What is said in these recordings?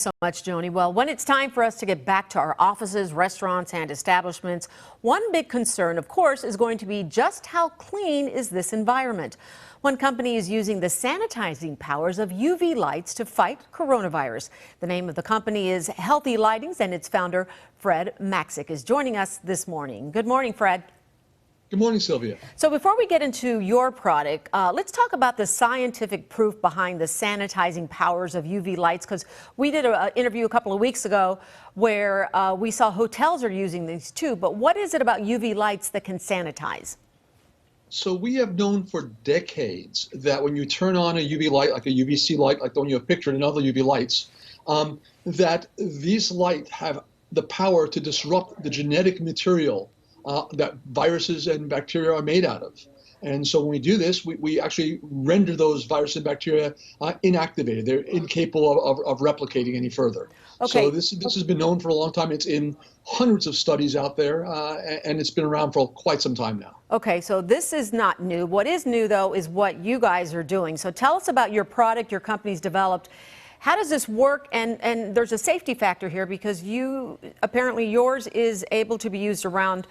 So much, Joni. Well, when it's time for us to get back to our offices, restaurants, and establishments, one big concern, of course, is going to be just how clean is this environment. One company is using the sanitizing powers of UV lights to fight coronavirus. The name of the company is Healthe Lightings, and its founder, Fred Maxik, is joining us this morning. Good morning, Fred. Good morning, Sylvia. So before we get into your product, let's talk about the scientific proof behind the sanitizing powers of UV lights, because we did an interview a couple of weeks ago where we saw hotels are using these too. But what is it about UV lights that can sanitize? So we have known for decades that when you turn on a UV light, like a UVC light, like the one you have pictured and other UV lights, that these lights have the power to disrupt the genetic material that viruses and bacteria are made out of. And so when we do this, we actually render those viruses and bacteria inactivated. They're incapable of replicating any further. Okay. So this has been known for a long time. It's in hundreds of studies out there, and it's been around for quite some time now. Okay, so this is not new. What is new, though, is what you guys are doing. So tell us about your product your company's developed. How does this work? And there's a safety factor here because apparently yours is able to be used around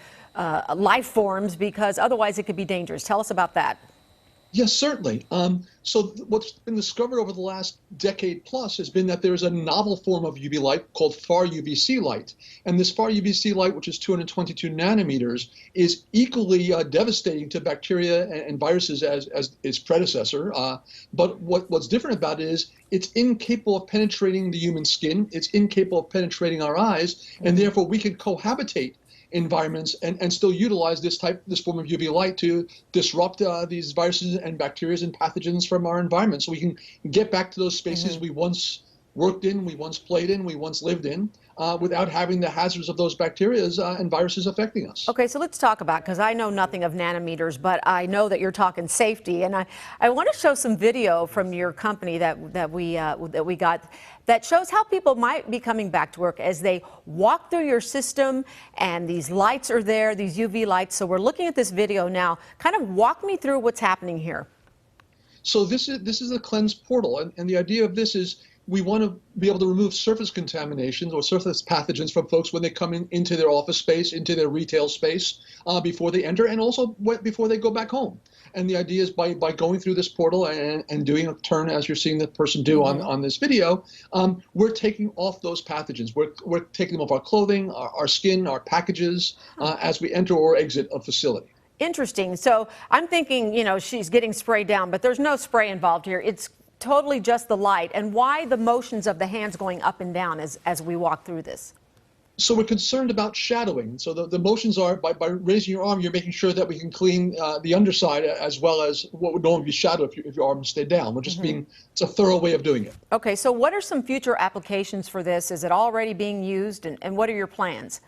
life forms, because otherwise it could be dangerous. Tell us about that. Yes, certainly. So what's been discovered over the last decade plus has been that there's a novel form of UV light called far UVC light. And this far UVC light, which is 222 nanometers, is equally devastating to bacteria and viruses as its predecessor. But what's different about it is it's incapable of penetrating the human skin. It's incapable of penetrating our eyes, and therefore we can cohabitate environments and still utilize this form of UV light to disrupt these viruses and bacteria and pathogens from our environment. So we can get back to those spaces we once worked in, we once played in, we once lived in, without having the hazards of those bacteria and viruses affecting us. Okay, so let's talk about, because I know nothing of nanometers, but I know that you're talking safety, and I want to show some video from your company that we got that shows how people might be coming back to work as they walk through your system, and these lights are there, these UV lights. So we're looking at this video now. Kind of walk me through what's happening here. So this is a cleanse portal, and the idea of this is we want to be able to remove surface contaminations or surface pathogens from folks when they come into their office space, into their retail space, before they enter, and also before they go back home. And the idea is by going through this portal and doing a turn, as you're seeing the person do on this video, we're taking off those pathogens. We're taking them off our clothing, our skin, our packages, as we enter or exit a facility. Interesting. So I'm thinking, she's getting sprayed down, but there's no spray involved here. It's totally just the light. And why the motions of the hands going up and down as we walk through this? So we're concerned about shadowing. So the motions are by raising your arm, you're making sure that we can clean the underside as well as what would normally be shadowed if your arm stayed down. We're just it's a thorough way of doing it. Okay, so what are some future applications for this? Is it already being used, and what are your plans?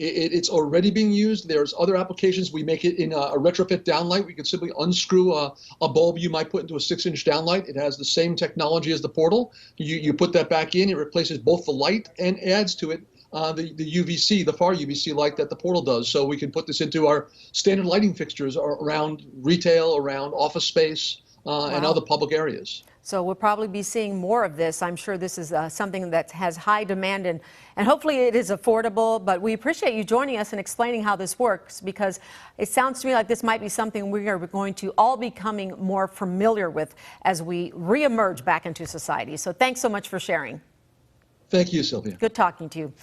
It's already being used. There's other applications. We make it in a retrofit downlight. We can simply unscrew a bulb you might put into a 6-inch downlight. It has the same technology as the portal. You put that back in. It replaces both the light and adds to it the UVC, the far UVC light that the portal does. So we can put this into our standard lighting fixtures around retail, around office space, and other public areas. So we'll probably be seeing more of this. I'm sure this is something that has high demand, and hopefully it is affordable. But we appreciate you joining us and explaining how this works, because it sounds to me like this might be something we are going to all be becoming more familiar with as we reemerge back into society. So thanks so much for sharing. Thank you, Sylvia. Good talking to you.